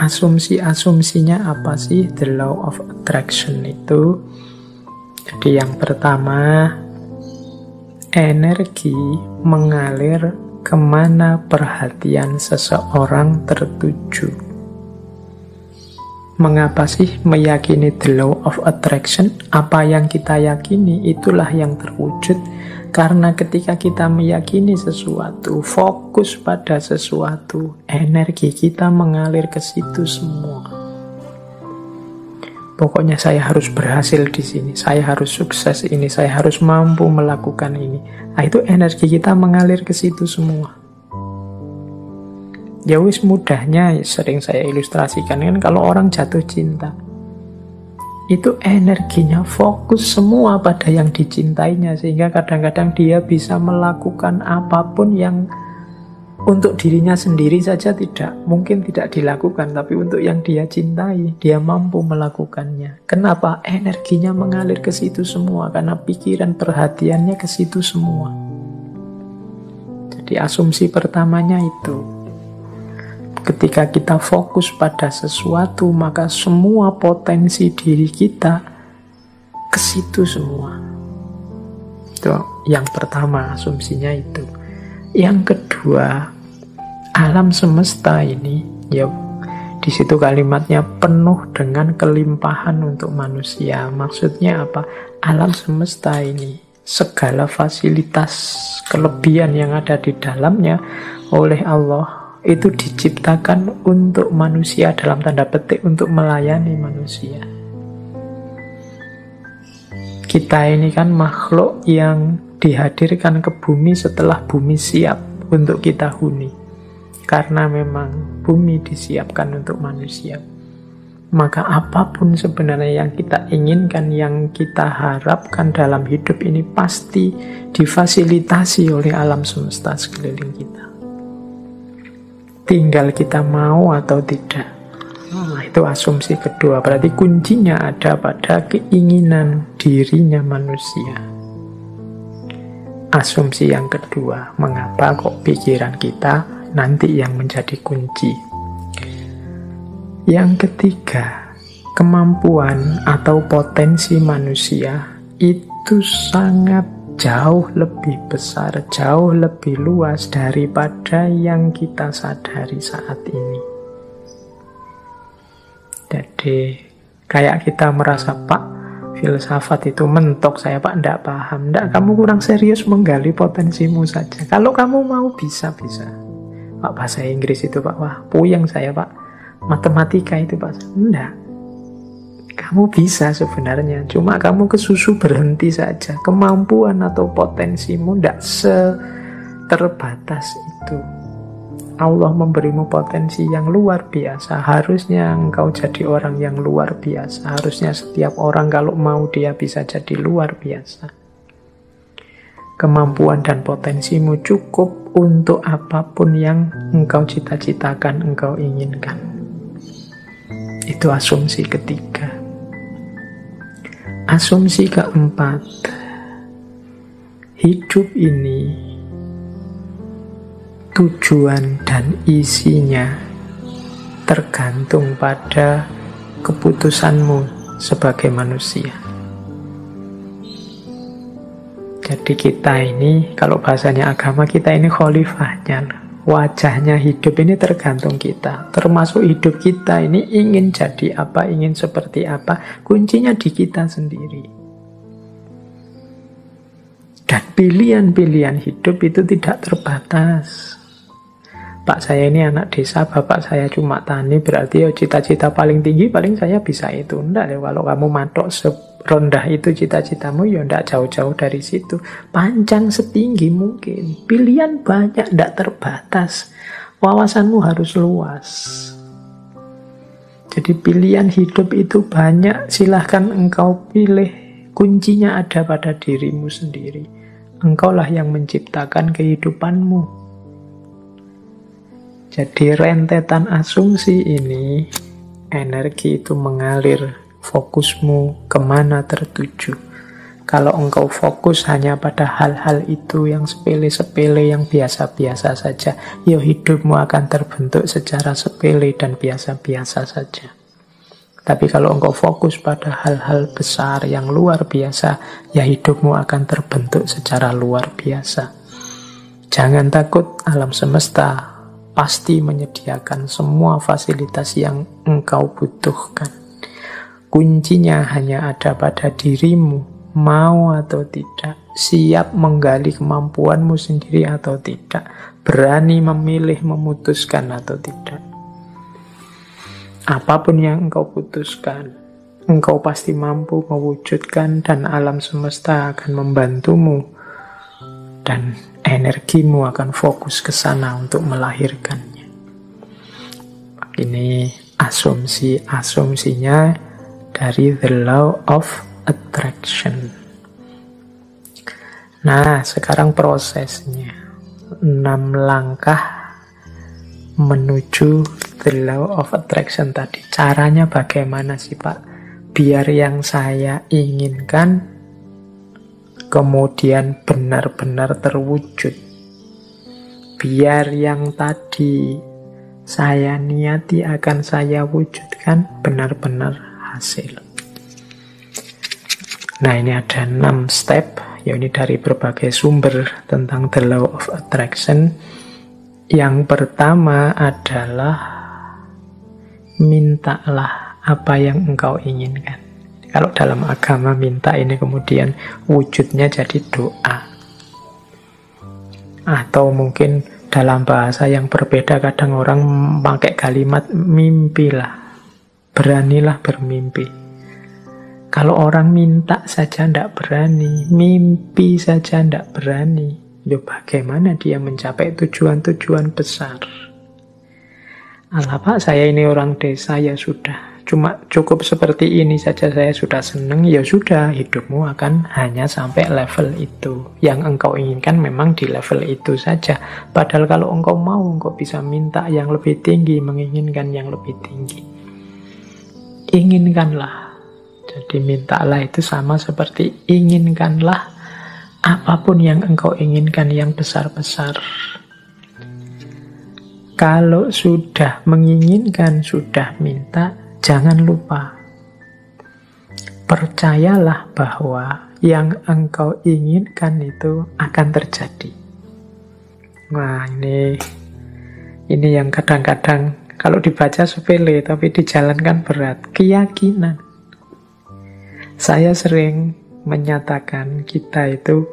Asumsi-asumsinya apa sih the law of attraction itu? Jadi yang pertama, energi mengalir kemana perhatian seseorang tertuju. Mengapa sih meyakini the law of attraction? Apa yang kita yakini itulah yang terwujud. Karena ketika kita meyakini sesuatu, fokus pada sesuatu, energi kita mengalir ke situ semua. Pokoknya saya harus berhasil di sini, saya harus sukses ini, saya harus mampu melakukan ini. Nah, itu energi kita mengalir ke situ semua. Ya wis, mudahnya sering saya ilustrasikan kan kalau orang jatuh cinta. Itu energinya fokus semua pada yang dicintainya, sehingga kadang-kadang dia bisa melakukan apapun yang untuk dirinya sendiri saja mungkin tidak dilakukan, tapi untuk yang dia cintai dia mampu melakukannya. Kenapa? Energinya mengalir ke situ semua, karena pikiran perhatiannya ke situ semua. Jadi asumsi pertamanya itu, ketika kita fokus pada sesuatu, maka semua potensi diri kita ke situ semua. Itu yang pertama, asumsinya itu. Yang kedua, alam semesta ini, ya di situ kalimatnya penuh dengan kelimpahan untuk manusia. Maksudnya apa? Alam semesta ini, segala fasilitas kelebihan yang ada di dalamnya oleh Allah itu diciptakan untuk manusia, dalam tanda petik untuk melayani manusia. Kita ini kan makhluk yang dihadirkan ke bumi setelah bumi siap untuk kita huni. Karena memang bumi disiapkan untuk manusia. Maka apapun sebenarnya yang kita inginkan, yang kita harapkan dalam hidup ini pasti difasilitasi oleh alam semesta sekeliling kita. Tinggal kita mau atau tidak. Nah, itu asumsi kedua. Berarti kuncinya ada pada keinginan dirinya manusia. Asumsi yang kedua, mengapa kok pikiran kita nanti yang menjadi kunci. Yang ketiga, kemampuan atau potensi manusia itu sangat jauh lebih besar, jauh lebih luas daripada yang kita sadari saat ini. Jadi kayak kita merasa, Pak, filsafat itu mentok, saya Pak enggak paham. Enggak, kamu kurang serius menggali potensimu saja. Kalau kamu mau bisa-bisa. Pak, bahasa Inggris itu Pak, wah puyeng saya Pak. Matematika itu Pak, enggak. Kamu bisa sebenarnya, cuma kamu kesusu berhenti saja. Kemampuan atau potensimu tidak seterbatas itu. Allah memberimu potensi yang luar biasa. Harusnya engkau jadi orang yang luar biasa. Harusnya setiap orang kalau mau dia bisa jadi luar biasa. Kemampuan dan potensimu cukup untuk apapun yang engkau cita-citakan, engkau inginkan. Itu asumsi ketiga. Asumsi keempat, hidup ini tujuan dan isinya tergantung pada keputusanmu sebagai manusia. Jadi kita ini, kalau bahasanya agama, kita ini khalifahnya. Wajahnya hidup ini tergantung kita. Termasuk hidup kita ini ingin jadi apa, ingin seperti apa. Kuncinya di kita sendiri. Dan pilihan-pilihan hidup itu tidak terbatas. Pak, saya ini anak desa, bapak saya cuma tani, berarti ya cita-cita paling tinggi paling saya bisa itu. Enggak ya, kalau kamu matok serendah itu cita-citamu, ya enggak jauh-jauh dari situ. Panjang setinggi mungkin. Pilihan banyak, enggak terbatas. Wawasanmu harus luas. Jadi pilihan hidup itu banyak, silahkan engkau pilih. Kuncinya ada pada dirimu sendiri. Engkaulah yang menciptakan kehidupanmu. Jadi rentetan asumsi ini, energi itu mengalir, fokusmu kemana tertuju. Kalau engkau fokus hanya pada hal-hal itu yang sepele-sepele, yang biasa-biasa saja, ya hidupmu akan terbentuk secara sepele dan biasa-biasa saja. Tapi kalau engkau fokus pada hal-hal besar yang luar biasa, ya hidupmu akan terbentuk secara luar biasa. Jangan takut, alam semesta pasti menyediakan semua fasilitas yang engkau butuhkan. Kuncinya hanya ada pada dirimu, mau atau tidak, siap menggali kemampuanmu sendiri atau tidak, berani memilih, memutuskan atau tidak. Apapun yang engkau putuskan, engkau pasti mampu mewujudkan dan alam semesta akan membantumu dan energimu akan fokus ke sana untuk melahirkannya. Ini asumsinya dari The Law of Attraction. Nah, sekarang prosesnya. 6 langkah menuju The Law of Attraction tadi. Caranya bagaimana sih, Pak? Biar yang saya inginkan kemudian benar-benar terwujud. Biar yang tadi saya niati akan saya wujudkan benar-benar hasil. Nah, ini ada 6 step, ya ini dari berbagai sumber tentang The Law of Attraction. Yang pertama adalah mintalah apa yang engkau inginkan. Kalau dalam agama minta ini kemudian wujudnya jadi doa. Atau mungkin dalam bahasa yang berbeda kadang orang pakai kalimat mimpilah. Beranilah bermimpi. Kalau orang minta saja tidak berani, mimpi saja tidak berani, ya bagaimana dia mencapai tujuan-tujuan besar? Alah Pak, saya ini orang desa, ya sudah. Cuma cukup seperti ini saja saya sudah senang, ya sudah, hidupmu akan hanya sampai level itu. Yang engkau inginkan memang di level itu saja. Padahal kalau engkau mau, engkau bisa minta yang lebih tinggi, menginginkan yang lebih tinggi. Inginkanlah. Jadi mintalah itu sama seperti inginkanlah apapun yang engkau inginkan yang besar-besar. Kalau sudah menginginkan, sudah minta, jangan lupa, percayalah bahwa yang engkau inginkan itu akan terjadi. Nah, ini yang kadang-kadang kalau dibaca sepele, tapi dijalankan berat. Keyakinan. Saya sering menyatakan kita itu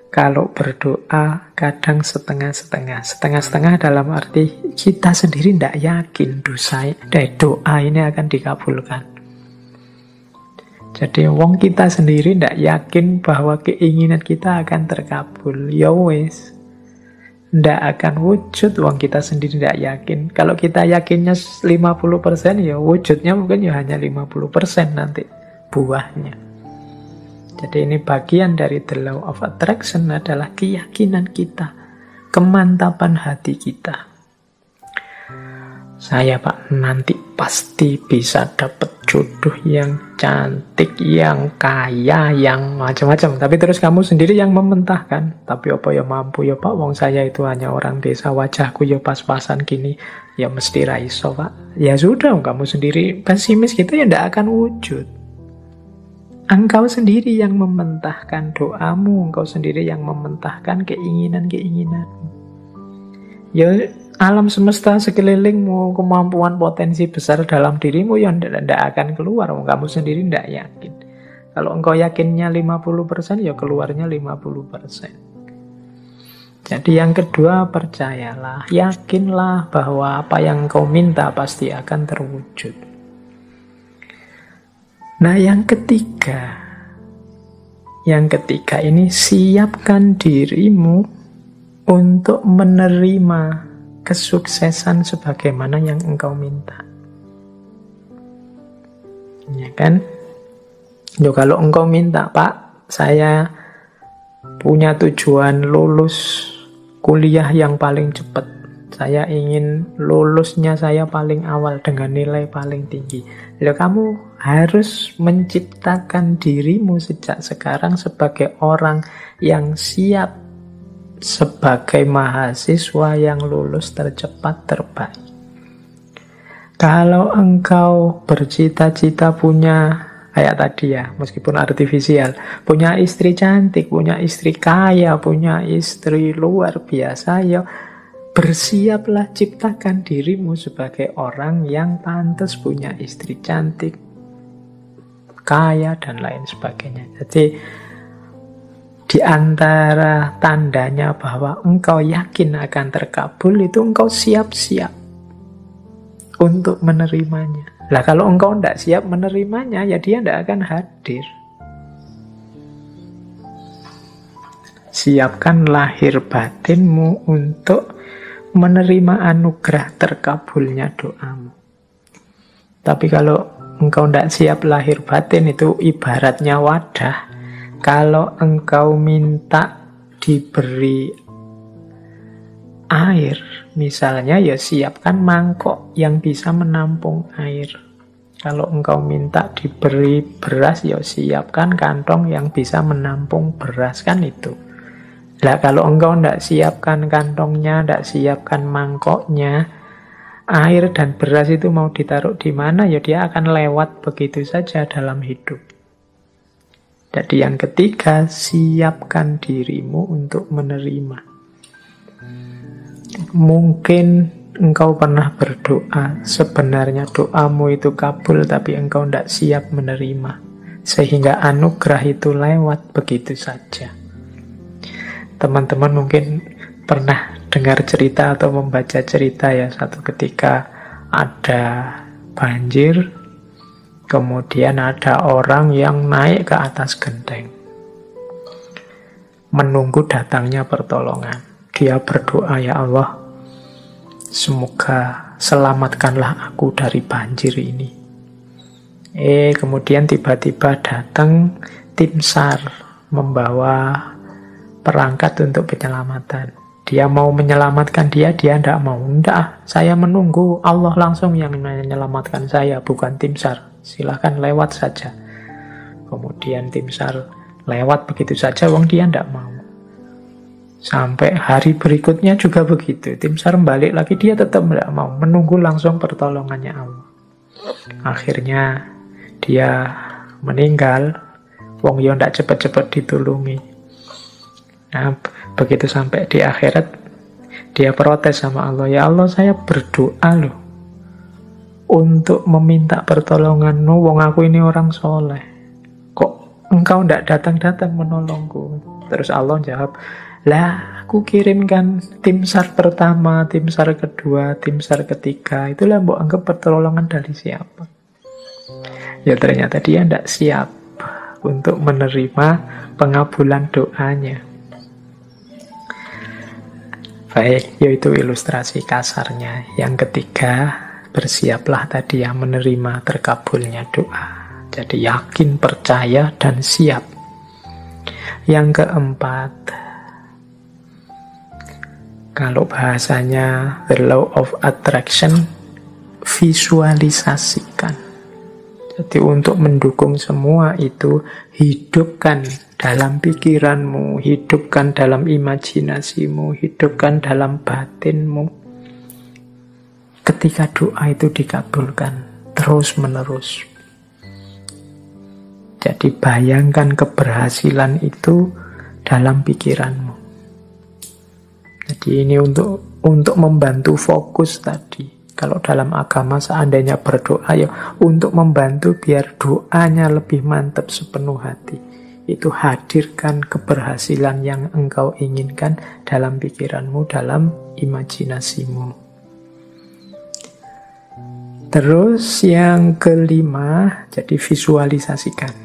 kalau berdoa kadang setengah-setengah. Setengah-setengah dalam arti kita sendiri tidak yakin doa ini akan dikabulkan. Jadi wong kita sendiri tidak yakin bahwa keinginan kita akan terkabul. Ya wes, tidak akan wujud wong kita sendiri tidak yakin. Kalau kita yakinnya 50%, ya wujudnya mungkin ya hanya 50% nanti buahnya. Jadi ini bagian dari The Law of Attraction adalah keyakinan kita, kemantapan hati kita. Saya Pak nanti pasti bisa dapat jodoh yang cantik, yang kaya, yang macam-macam. Tapi terus kamu sendiri yang mementahkan. Tapi apa ya mampu ya Pak, wong saya itu hanya orang desa, wajahku ya pas-pasan gini, ya mesti raiso Pak. Ya sudah, kamu sendiri pesimis gitu ya tidak akan wujud. Engkau sendiri yang mementahkan doamu, engkau sendiri yang mementahkan keinginan-keinginanmu. Ya alam semesta sekelilingmu, kemampuan potensi besar dalam dirimu yang tidak akan keluar, kamu sendiri tidak yakin. Kalau engkau yakinnya 50%, ya keluarnya 50%. Jadi yang kedua, percayalah, yakinlah bahwa apa yang engkau minta pasti akan terwujud. Nah, yang ketiga ini siapkan dirimu untuk menerima kesuksesan sebagaimana yang engkau minta. Ya kan? Yo, kalau engkau minta, Pak, saya punya tujuan lulus kuliah yang paling cepat. Saya ingin lulusnya saya paling awal dengan nilai paling tinggi. Loh, kamu harus menciptakan dirimu sejak sekarang sebagai orang yang siap sebagai mahasiswa yang lulus tercepat terbaik. Kalau engkau bercita-cita punya, kayak tadi ya, meskipun artifisial, punya istri cantik, punya istri kaya, punya istri luar biasa, ya bersiaplah ciptakan dirimu sebagai orang yang pantas punya istri cantik, kaya, dan lain sebagainya. Jadi di antara tandanya bahwa engkau yakin akan terkabul itu engkau siap-siap untuk menerimanya. Lah kalau engkau tidak siap menerimanya, ya dia tidak akan hadir. Siapkan lahir batinmu untuk menerima anugerah terkabulnya doamu. Tapi kalau engkau tidak siap lahir batin, itu ibaratnya wadah. Kalau engkau minta diberi air, misalnya, ya siapkan mangkok yang bisa menampung air. Kalau engkau minta diberi beras, ya siapkan kantong yang bisa menampung beras, kan itu. Lah kalau engkau tidak siapkan kantongnya, tidak siapkan mangkoknya, air dan beras itu mau ditaruh di mana, ya dia akan lewat begitu saja dalam hidup. Jadi yang ketiga, siapkan dirimu untuk menerima. Mungkin engkau pernah berdoa, sebenarnya doamu itu kabul, tapi engkau tidak siap menerima, sehingga anugerah itu lewat begitu saja. Teman-teman mungkin pernah dengar cerita atau membaca cerita ya, satu ketika ada banjir, kemudian ada orang yang naik ke atas genteng menunggu datangnya pertolongan. Dia berdoa, ya Allah, semoga selamatkanlah aku dari banjir ini. Kemudian tiba-tiba datang tim SAR membawa perangkat untuk penyelamatan. Dia mau menyelamatkan dia tidak mau. Tidak, saya menunggu Allah langsung yang menyelamatkan saya, bukan tim SAR. Silahkan lewat saja. Kemudian tim SAR lewat begitu saja, wong dia tidak mau. Sampai hari berikutnya juga begitu. Tim SAR balik lagi, dia tetap tidak mau. Menunggu langsung pertolongannya Allah. Akhirnya dia meninggal. Wong yo tidak cepat-cepat ditulungi. Nah, begitu sampai di akhirat, dia protes sama Allah. Ya Allah, saya berdoa loh untuk meminta pertolonganmu, wong aku ini orang soleh. Kok engkau tidak datang-datang menolongku? Terus Allah jawab, lah aku kirimkan tim SAR pertama, tim SAR kedua, tim SAR ketiga. Itulah mbok anggap pertolongan dari siapa? Ya ternyata dia tidak siap untuk menerima pengabulan doanya. Baik, yaitu ilustrasi kasarnya. Yang ketiga, bersiaplah tadi ya menerima terkabulnya doa. Jadi yakin, percaya, dan siap. Yang keempat, kalau bahasanya the law of attraction, visualisasikan. Jadi untuk mendukung semua itu, hidupkan dalam pikiranmu, hidupkan dalam imajinasimu, hidupkan dalam batinmu. Ketika doa itu dikabulkan terus menerus. Jadi bayangkan keberhasilan itu dalam pikiranmu. Jadi ini untuk membantu fokus tadi. Kalau dalam agama seandainya berdoa, ya untuk membantu biar doanya lebih mantap sepenuh hati. Itu hadirkan keberhasilan yang engkau inginkan dalam pikiranmu, dalam imajinasimu. Terus yang kelima, jadi visualisasikan.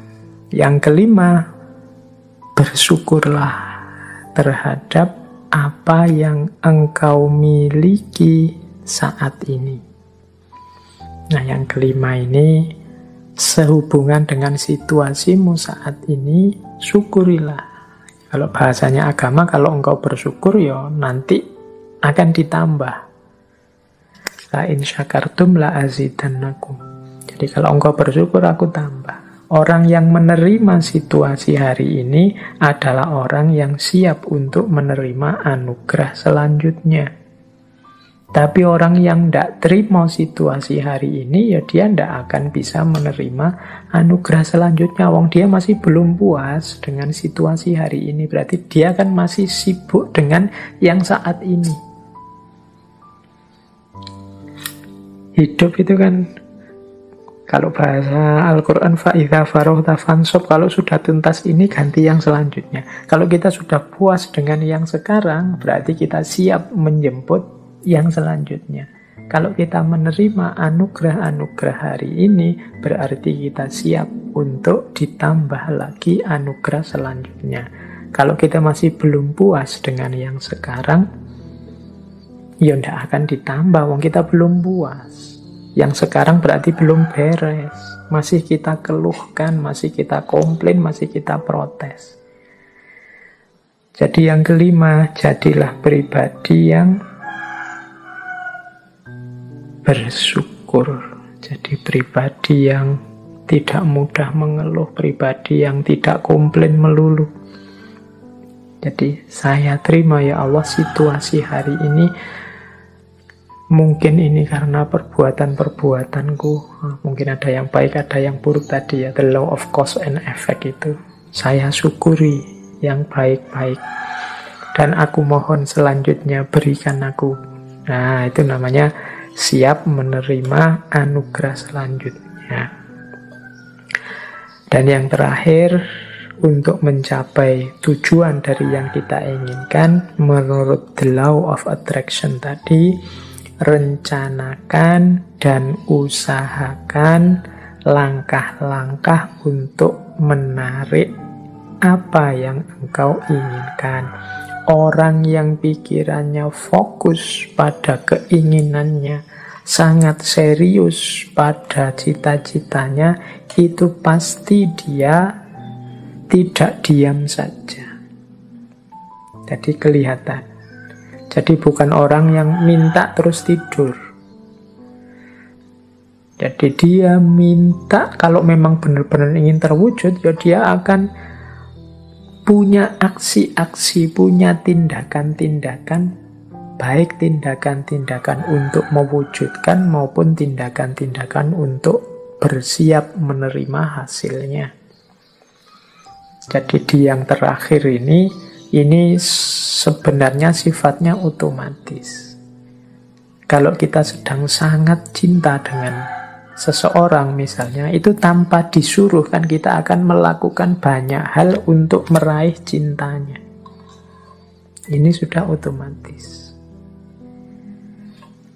Yang kelima, bersyukurlah terhadap apa yang engkau miliki saat ini. Nah, yang kelima ini sehubungan dengan situasimu saat ini, syukurilah. Kalau bahasanya agama, kalau engkau bersyukur ya nanti akan ditambah. La in syakartum la azidannakum. Jadi kalau engkau bersyukur, aku tambah. Orang yang menerima situasi hari ini adalah orang yang siap untuk menerima anugerah selanjutnya. Tapi orang yang tidak terima situasi hari ini, ya dia tidak akan bisa menerima anugerah selanjutnya. Wong dia masih belum puas dengan situasi hari ini. Berarti dia kan masih sibuk dengan yang saat ini. Hidup itu kan, kalau bahasa Al-Quran, fa'idha farohta fansob, kalau sudah tuntas ini ganti yang selanjutnya. Kalau kita sudah puas dengan yang sekarang, berarti kita siap menjemput yang selanjutnya. Kalau kita menerima anugerah-anugerah hari ini, berarti kita siap untuk ditambah lagi anugerah selanjutnya. Kalau kita masih belum puas dengan yang sekarang, ya tidak akan ditambah, wong kita belum puas. Yang sekarang berarti belum beres. Masih kita keluhkan, masih kita komplain, masih kita protes. Jadi yang kelima, jadilah pribadi yang bersyukur. Jadi pribadi yang tidak mudah mengeluh, pribadi yang tidak komplain melulu. Jadi saya terima ya Allah situasi hari ini. Mungkin ini karena perbuatan-perbuatanku. Mungkin ada yang baik, ada yang buruk tadi ya. The law of cause and effect itu. Saya syukuri yang baik-baik. Dan aku mohon selanjutnya berikan aku. Nah, itu namanya siap menerima anugerah selanjutnya. Dan yang terakhir, untuk mencapai tujuan dari yang kita inginkan, menurut the law of attraction tadi, rencanakan dan usahakan langkah-langkah untuk menarik apa yang engkau inginkan. Orang yang pikirannya fokus pada keinginannya, sangat serius pada cita-citanya, itu pasti dia tidak diam saja. Jadi kelihatan. Jadi bukan orang yang minta terus tidur. Jadi dia minta, kalau memang benar-benar ingin terwujud, ya dia akan punya aksi-aksi, punya tindakan-tindakan, baik tindakan-tindakan untuk mewujudkan maupun tindakan-tindakan untuk bersiap menerima hasilnya. Jadi di yang terakhir ini sebenarnya sifatnya otomatis. Kalau kita sedang sangat cinta dengan seseorang misalnya, itu tanpa disuruh kan kita akan melakukan banyak hal untuk meraih cintanya. Ini sudah otomatis.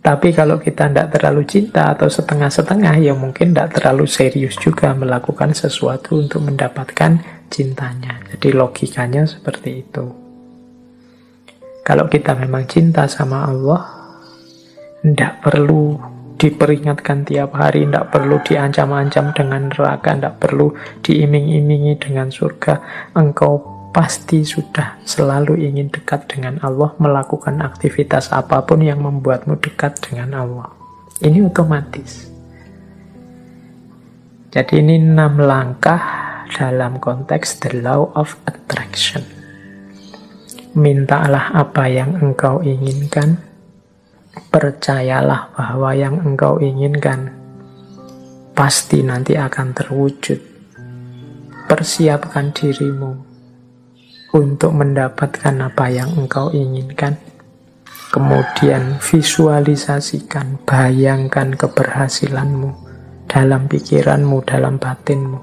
Tapi kalau kita tidak terlalu cinta atau setengah-setengah, ya mungkin tidak terlalu serius juga melakukan sesuatu untuk mendapatkan cintanya. Jadi logikanya seperti itu. Kalau kita memang cinta sama Allah, tidak perlu diperingatkan tiap hari, tidak perlu diancam-ancam dengan neraka, tidak perlu diiming-imingi dengan surga. Engkau pasti sudah selalu ingin dekat dengan Allah, melakukan aktivitas apapun yang membuatmu dekat dengan Allah. Ini otomatis. Jadi ini 6 langkah dalam konteks the law of attraction. Mintalah apa yang engkau inginkan, percayalah bahwa yang engkau inginkan pasti nanti akan terwujud. Persiapkan dirimu untuk mendapatkan apa yang engkau inginkan. Kemudian visualisasikan, bayangkan keberhasilanmu dalam pikiranmu, dalam batinmu.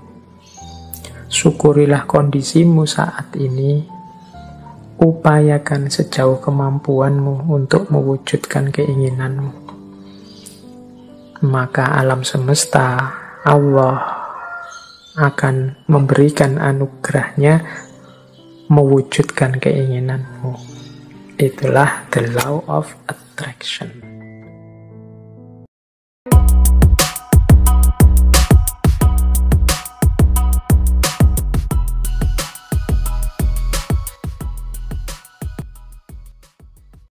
Syukurilah kondisimu saat ini. Upayakan sejauh kemampuanmu untuk mewujudkan keinginanmu. Maka alam semesta, Allah akan memberikan anugerahnya mewujudkan keinginanmu. Itulah the law of attraction.